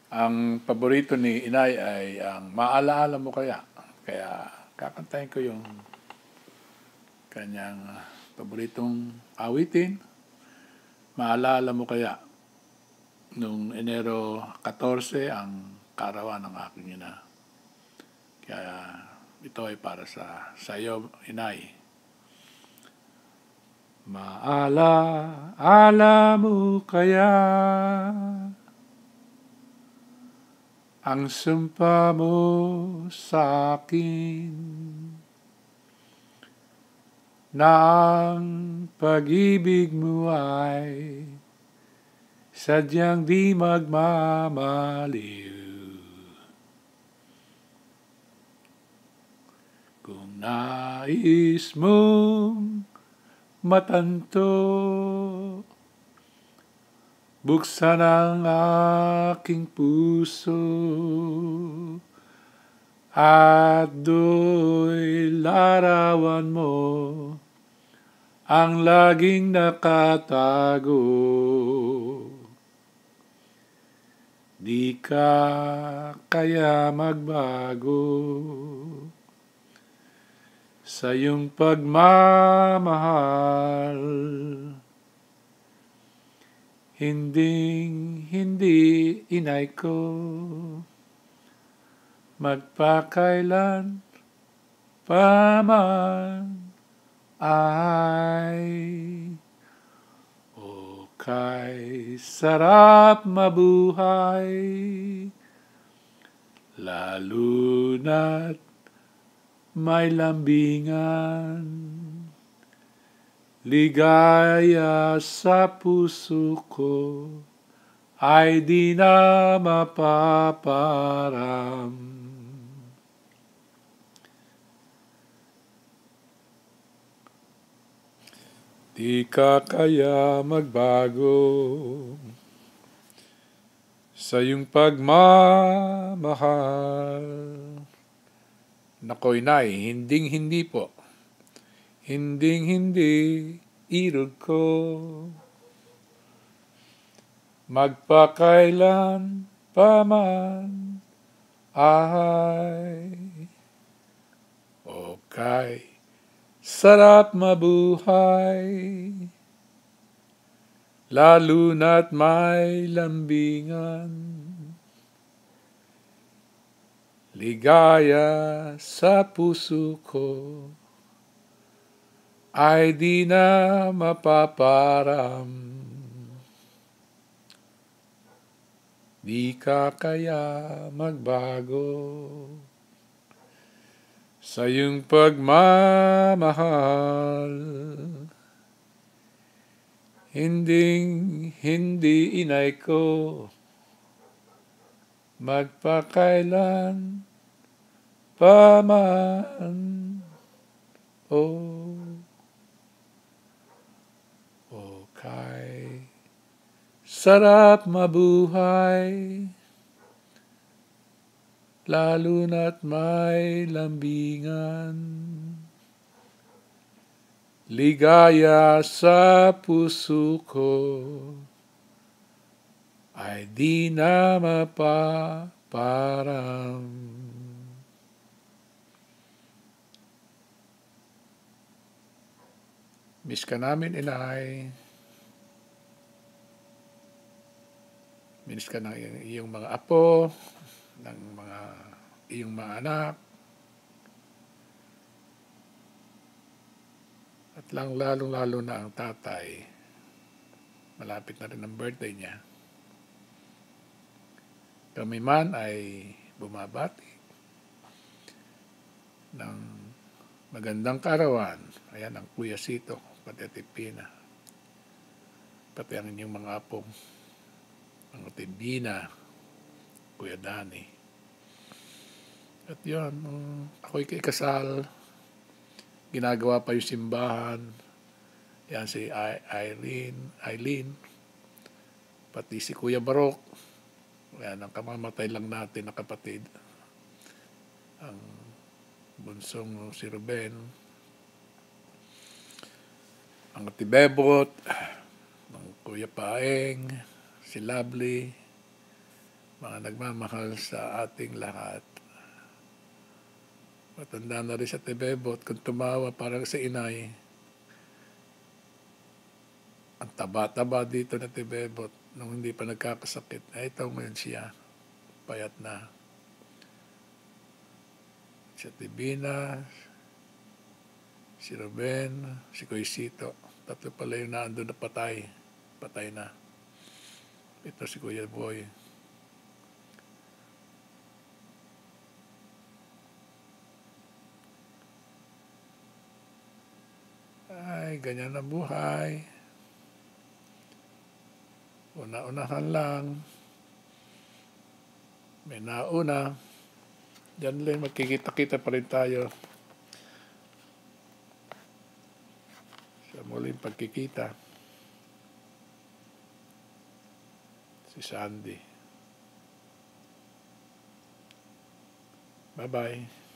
Ang paborito ni Inay ay ang Maalaala Mo Kaya. Kaya kakantahin ko yung kanyang paboritong awitin, Maalaala Mo Kaya. Noong Enero 14 ang kaarawan ng aking ina. Kaya ito ay para sa iyo, Inay. Maalaala mo kaya ang sumpa mo sa akin na ang pag-ibig mo ay sadyang di magmamaliw. Kung nais mong matanto, buksan ang aking puso at do'y larawan mo ang laging nakatago. Di ka kaya magbago sa iyong pagmamahal. Hindi inay ko magpakailan paman ay o kay sarap mabuhay, lalo na't may lambingan, ligaya sa puso ko ay di na mapaparam. Di ka kaya magbago sa iyong pagmamahal. Nakoy Nay, hindi po. Hindi irog ko. Magpakailan paman ay okay. Sarap mabuhay, lalo na't may lambingan, ligaya sa puso ko ay di na mapaparam. Di ka kaya magbago sa iyong pagmamahal. Hindi inay ko magpakailan paman okay. Sarap mabuhay, lalo na't may lambingan, ligaya sa puso ko ay di na mapaparam. Miss ka namin, Inay. Miss ka ng iyong mga apo, ng mga iyong mga anak, at lalong-lalo na ang tatay. Malapit na rin ang birthday niya. Kami man ay bumabati ng magandang kaarawan. Ayan ang Kuya Sito, pati Ate Pina, pati ang inyong mga apong, ang Ate Bina, Kuya Dani. At yun, ako'y kasal, ginagawa pa yung simbahan. Yan si Eileen, pati si Kuya Barok. Yan ang kamamatay lang natin na kapatid. Ang bunsong si Ruben, ang Ate Bebot, ang Kuya Paeng, si Lovely, mga nagmamahal sa ating lahat. Matanda na rin sa Tibebot, kung tumawa parang sa inay. Ang taba-taba dito na Tibebot nung hindi pa nagkakasakit. Ay, ito ngayon siya. Payat na. Si Tibina, si Ruben, si Kuisito. Tatlo pala yung naandun na patay. Patay na. Ito si Kuya Boy. Ay, ganyan ang buhay. Una-unahan lang. May nauna. Diyan lang magkikita-kita pa rin tayo. Sa muling pagkikita. Si Sandy. Bye-bye.